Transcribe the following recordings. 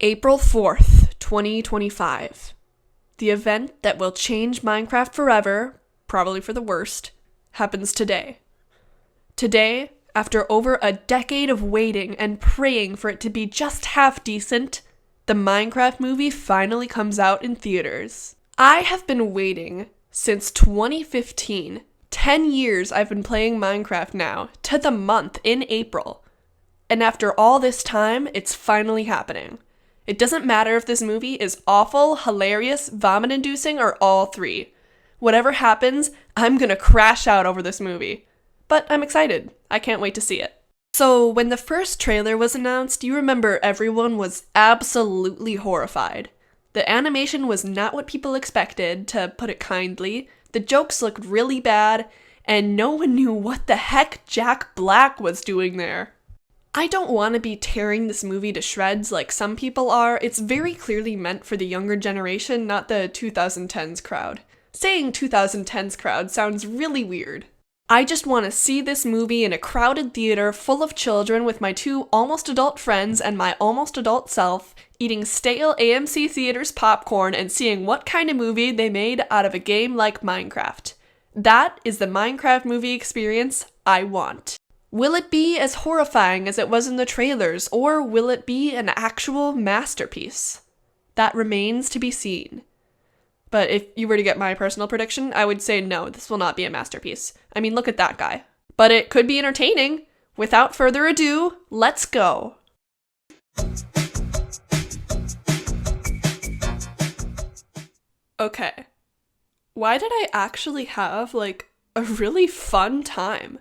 April 4th, 2025. The event that will change Minecraft forever, probably for the worst, happens today. Today, after over a decade of waiting and praying for it to be just half decent, the Minecraft movie finally comes out in theaters. I have been waiting since 2015. 10 years I've been playing Minecraft now, to the month in April. And after all this time, it's finally happening. It doesn't matter if this movie is awful, hilarious, vomit-inducing, or all three. Whatever happens, I'm gonna crash out over this movie. But I'm excited. I can't wait to see it. So, when the first trailer was announced, you remember everyone was absolutely horrified. The animation was not what people expected, to put it kindly. The jokes looked really bad, and no one knew what the heck Jack Black was doing there. I don't want to be tearing this movie to shreds like some people are. It's very clearly meant for the younger generation, not the 2010s crowd. Saying 2010s crowd sounds really weird. I just want to see this movie in a crowded theater full of children with my two almost adult friends and my almost adult self, eating stale AMC Theaters popcorn and seeing what kind of movie they made out of a game like Minecraft. That is the Minecraft movie experience I want. Will it be as horrifying as it was in the trailers, or will it be an actual masterpiece? That remains to be seen. But if you were to get my personal prediction, I would say no, this will not be a masterpiece. I mean, look at that guy. But it could be entertaining. Without further ado, let's go. Okay. Why did I actually have, a really fun time?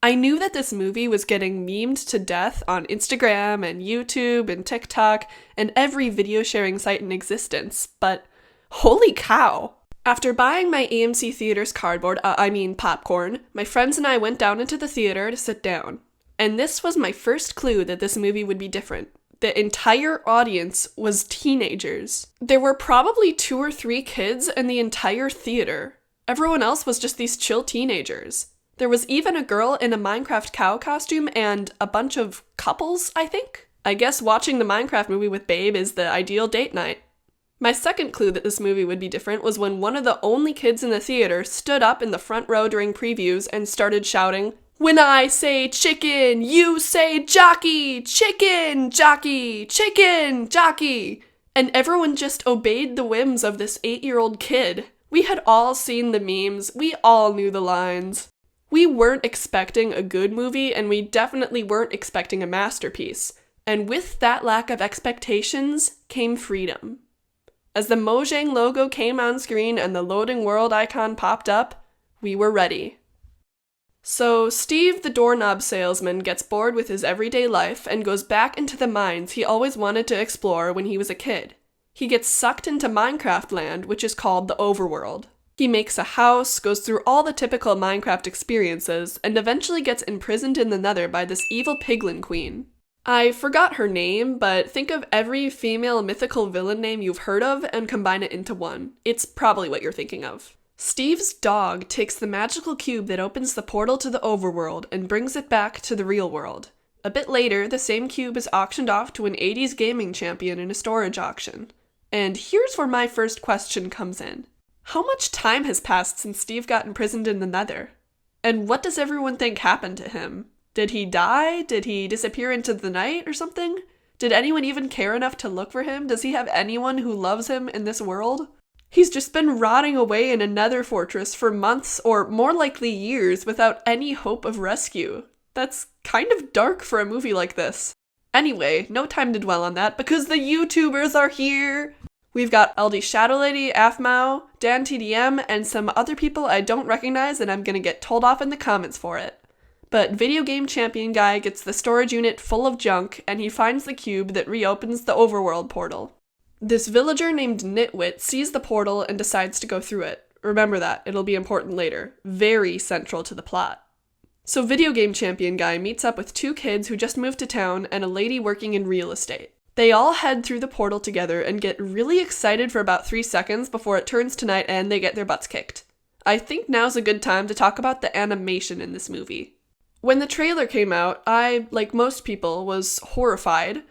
I knew that this movie was getting memed to death on Instagram and YouTube and TikTok and every video sharing site in existence, but holy cow! After buying my AMC Theaters popcorn, my friends and I went down into the theater to sit down. And this was my first clue that this movie would be different. The entire audience was teenagers. There were probably 2 or 3 kids in the entire theater. Everyone else was just these chill teenagers. There was even a girl in a Minecraft cow costume and a bunch of couples, I think? I guess watching the Minecraft movie with Babe is the ideal date night. My second clue that this movie would be different was when one of the only kids in the theater stood up in the front row during previews and started shouting, "When I say chicken, you say jockey! Chicken, jockey! Chicken, jockey!" And everyone just obeyed the whims of this 8-year-old kid. We had all seen the memes. We all knew the lines. We weren't expecting a good movie, and we definitely weren't expecting a masterpiece. And with that lack of expectations came freedom. As the Mojang logo came on screen and the loading world icon popped up, we were ready. So Steve, the doorknob salesman, gets bored with his everyday life and goes back into the mines he always wanted to explore when he was a kid. He gets sucked into Minecraft land, which is called the overworld. He makes a house, goes through all the typical Minecraft experiences, and eventually gets imprisoned in the Nether by this evil piglin queen. I forgot her name, but think of every female mythical villain name you've heard of and combine it into one. It's probably what you're thinking of. Steve's dog takes the magical cube that opens the portal to the overworld and brings it back to the real world. A bit later, the same cube is auctioned off to an 80s gaming champion in a storage auction. And here's where my first question comes in. How much time has passed since Steve got imprisoned in the Nether? And what does everyone think happened to him? Did he die? Did he disappear into the night or something? Did anyone even care enough to look for him? Does he have anyone who loves him in this world? He's just been rotting away in a nether fortress for months, or more likely years, without any hope of rescue. That's kind of dark for a movie like this. Anyway, no time to dwell on that, because the YouTubers are here! We've got LD Shadow Lady, Afmao, Dan TDM, and some other people I don't recognize and I'm gonna get told off in the comments for it. But Video Game Champion Guy gets the storage unit full of junk, and he finds the cube that reopens the overworld portal. This villager named Nitwit sees the portal and decides to go through it. Remember that, it'll be important later. Very central to the plot. So Video Game Champion Guy meets up with 2 kids who just moved to town and a lady working in real estate. They all head through the portal together and get really excited for about 3 seconds before it turns to night and they get their butts kicked. I think now's a good time to talk about the animation in this movie. When the trailer came out, I, like most people, was horrified,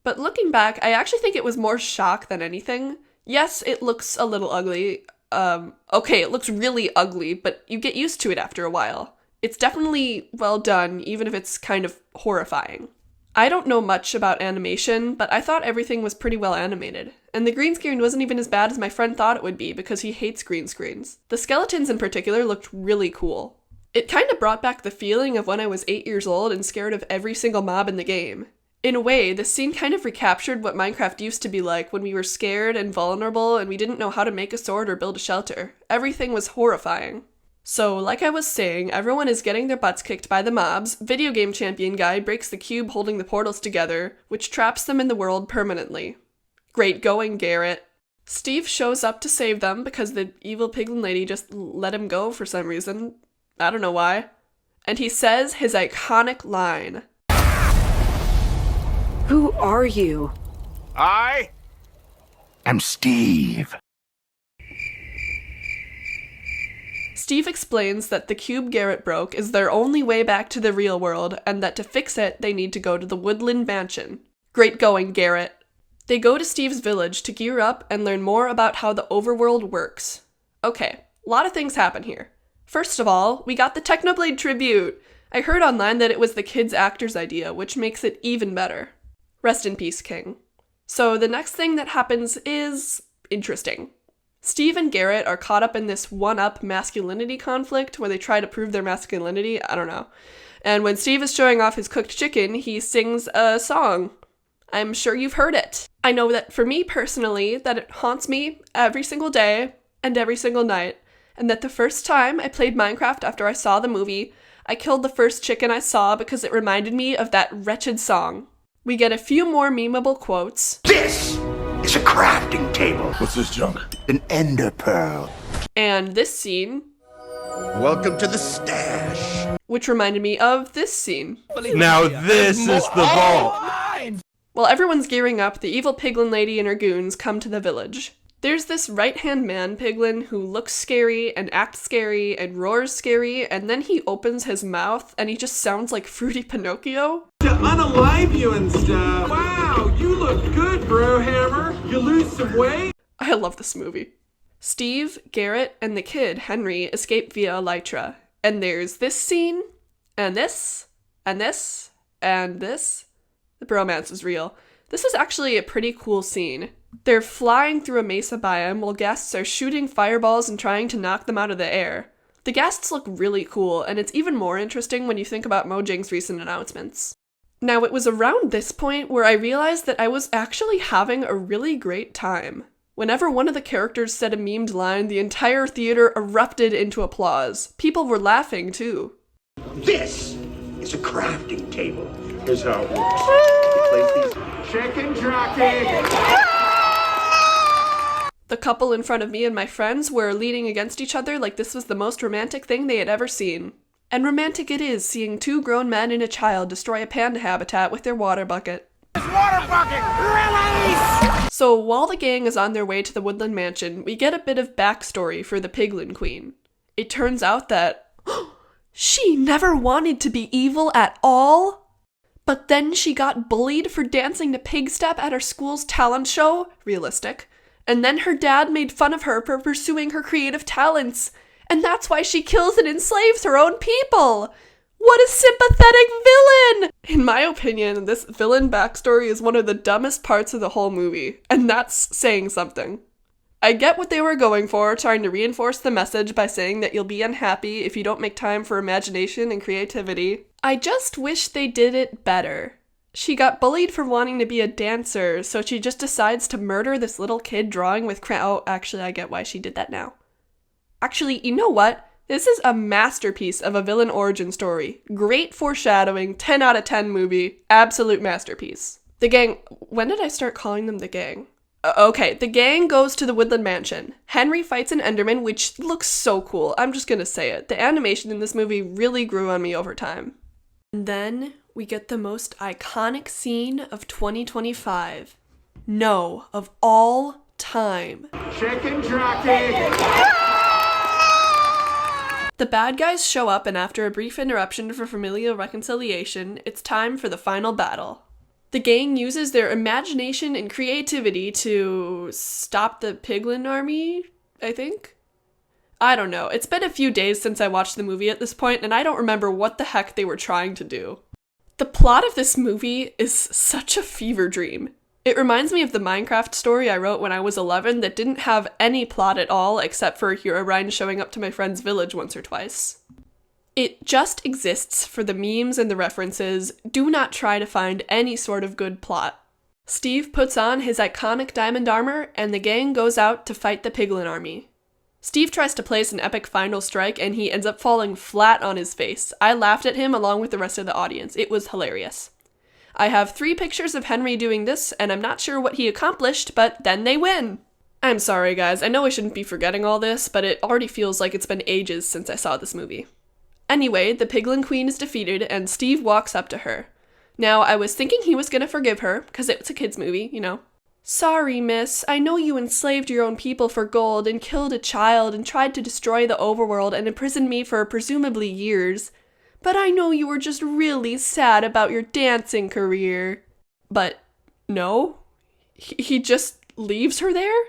But looking back, I actually think it was more shock than anything. Yes, it looks a little ugly. Okay, it looks really ugly, but you get used to it after a while. It's definitely well done, even if it's kind of horrifying. I don't know much about animation, but I thought everything was pretty well animated. And the green screen wasn't even as bad as my friend thought it would be because he hates green screens. The skeletons in particular looked really cool. It kind of brought back the feeling of when I was 8 years old and scared of every single mob in the game. In a way, this scene kind of recaptured what Minecraft used to be like when we were scared and vulnerable and we didn't know how to make a sword or build a shelter. Everything was horrifying. So, like I was saying, everyone is getting their butts kicked by the mobs. Video game champion guy breaks the cube holding the portals together, which traps them in the world permanently. Great going, Garrett. Steve shows up to save them because the evil piglin lady just let him go for some reason. I don't know why. And he says his iconic line. Who are you? I am Steve. Steve explains that the cube Garrett broke is their only way back to the real world, and that to fix it, they need to go to the Woodland Mansion. Great going, Garrett. They go to Steve's village to gear up and learn more about how the overworld works. Okay, a lot of things happen here. First of all, we got the Technoblade tribute. I heard online that it was the kid's actor's idea, which makes it even better. Rest in peace, King. So the next thing that happens is interesting. Steve and Garrett are caught up in this one-up masculinity conflict where they try to prove their masculinity, I don't know. And when Steve is showing off his cooked chicken, he sings a song. I'm sure you've heard it. I know that for me personally, that it haunts me every single day and every single night, and that the first time I played Minecraft after I saw the movie, I killed the first chicken I saw because it reminded me of that wretched song. We get a few more memeable quotes. This is a crafting table. What's this junk? An ender pearl. And this scene, Welcome to the stash. which reminded me of this scene. Now this is the vault. While everyone's gearing up, the evil piglin lady and her goons come to the village. There's this right-hand man piglin who looks scary and acts scary and roars scary, and then he opens his mouth and he just sounds like Fruity Pinocchio. To unalive you and stuff. Wow, you look good, Brohammer. You lose some weight? I love this movie. Steve, Garrett, and the kid, Henry, escape via elytra. And there's this scene, and this, and this, and this. The bromance is real. This is actually a pretty cool scene. They're flying through a mesa biome while guests are shooting fireballs and trying to knock them out of the air. The guests look really cool, and it's even more interesting when you think about Mojang's recent announcements. Now, it was around this point where I realized that I was actually having a really great time. Whenever one of the characters said a memed line, the entire theater erupted into applause. People were laughing, too. This is a crafting table. Here's how it works. You place these. Chicken jockey. The couple in front of me and my friends were leaning against each other like this was the most romantic thing they had ever seen. And romantic it is, seeing two grown men and a child destroy a panda habitat with their water bucket. Water bucket, release! So while the gang is on their way to the Woodland Mansion, we get a bit of backstory for the Piglin Queen. It turns out that she never wanted to be evil at all, but then she got bullied for dancing to pig step at her school's talent show, realistic, and then her dad made fun of her for pursuing her creative talents. And that's why she kills and enslaves her own people! What a sympathetic villain! In my opinion, this villain backstory is one of the dumbest parts of the whole movie, and that's saying something. I get what they were going for, trying to reinforce the message by saying that you'll be unhappy if you don't make time for imagination and creativity. I just wish they did it better. She got bullied for wanting to be a dancer, so she just decides to murder this little kid drawing with oh, actually, I get why she did that now. Actually, you know what? This is a masterpiece of a villain origin story. Great foreshadowing, 10 out of 10 movie, absolute masterpiece. The gang, when did I start calling them the gang? Okay, the gang goes to the Woodland Mansion. Henry fights an Enderman, which looks so cool. I'm just gonna say it. The animation in this movie really grew on me over time. And then we get the most iconic scene of 2025. No, of all time. Chicken jockey. The bad guys show up, and after a brief interruption for familial reconciliation, it's time for the final battle. The gang uses their imagination and creativity to stop the Piglin army, I think? I don't know. It's been a few days since I watched the movie at this point, and I don't remember what the heck they were trying to do. The plot of this movie is such a fever dream. It reminds me of the Minecraft story I wrote when I was 11 that didn't have any plot at all except for Herobrine showing up to my friend's village once or twice. It just exists for the memes and the references. Do not try to find any sort of good plot. Steve puts on his iconic diamond armor and the gang goes out to fight the Piglin army. Steve tries to place an epic final strike and he ends up falling flat on his face. I laughed at him along with the rest of the audience. It was hilarious. I have 3 pictures of Henry doing this, and I'm not sure what he accomplished, but then they win! I'm sorry guys, I know I shouldn't be forgetting all this, but it already feels like it's been ages since I saw this movie. Anyway, the Piglin Queen is defeated, and Steve walks up to her. Now, I was thinking he was gonna forgive her, because it was a kid's movie, you know. Sorry, miss, I know you enslaved your own people for gold and killed a child and tried to destroy the overworld and imprisoned me for presumably years. But I know you were just really sad about your dancing career. But no? He just leaves her there?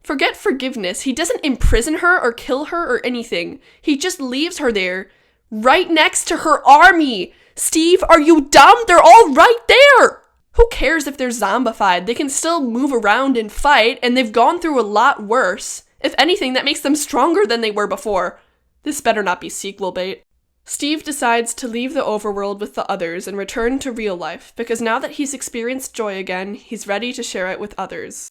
Forget forgiveness, he doesn't imprison her or kill her or anything. He just leaves her there, right next to her army. Steve, are you dumb? They're all right there! Who cares if they're zombified? They can still move around and fight, and they've gone through a lot worse. If anything, that makes them stronger than they were before. This better not be sequel bait. Steve decides to leave the overworld with the others and return to real life, because now that he's experienced joy again, he's ready to share it with others.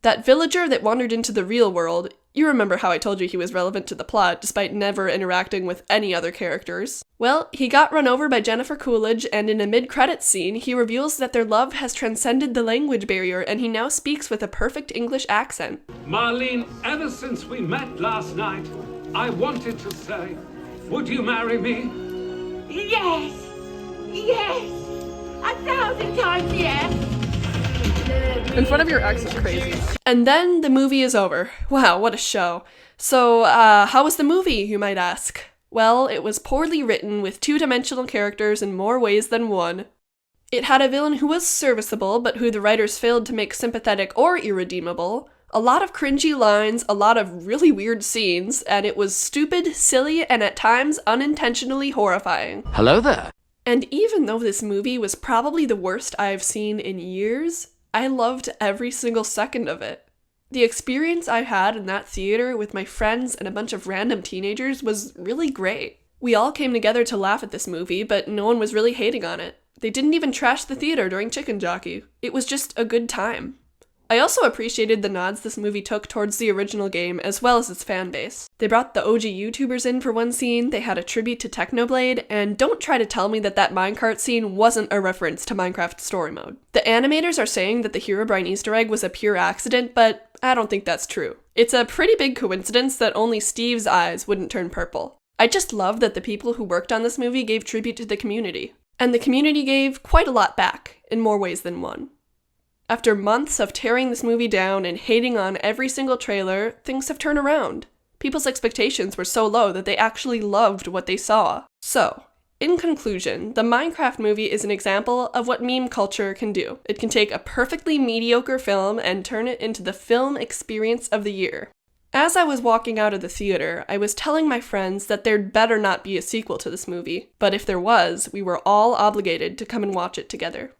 That villager that wandered into the real world, you remember how I told you he was relevant to the plot despite never interacting with any other characters? Well, he got run over by Jennifer Coolidge, and in a mid-credits scene, he reveals that their love has transcended the language barrier and he now speaks with a perfect English accent. Marlene, ever since we met last night, I wanted to say, would you marry me? Yes! Yes! 1,000 times yes! In front of your ex is crazy. And then the movie is over. Wow, what a show. So, how was the movie, you might ask? Well, it was poorly written with 2-dimensional characters in more ways than one. It had a villain who was serviceable, but who the writers failed to make sympathetic or irredeemable. A lot of cringy lines, a lot of really weird scenes, and it was stupid, silly, and at times unintentionally horrifying. Hello there. And even though this movie was probably the worst I've seen in years, I loved every single second of it. The experience I had in that theater with my friends and a bunch of random teenagers was really great. We all came together to laugh at this movie, but no one was really hating on it. They didn't even trash the theater during Chicken Jockey. It was just a good time. I also appreciated the nods this movie took towards the original game as well as its fan base. They brought the OG YouTubers in for one scene, they had a tribute to Technoblade, and don't try to tell me that that minecart scene wasn't a reference to Minecraft Story Mode. The animators are saying that the Herobrine Easter egg was a pure accident, but I don't think that's true. It's a pretty big coincidence that only Steve's eyes wouldn't turn purple. I just love that the people who worked on this movie gave tribute to the community. And the community gave quite a lot back, in more ways than one. After months of tearing this movie down and hating on every single trailer, things have turned around. People's expectations were so low that they actually loved what they saw. So, in conclusion, the Minecraft movie is an example of what meme culture can do. It can take a perfectly mediocre film and turn it into the film experience of the year. As I was walking out of the theater, I was telling my friends that there'd better not be a sequel to this movie, but if there was, we were all obligated to come and watch it together.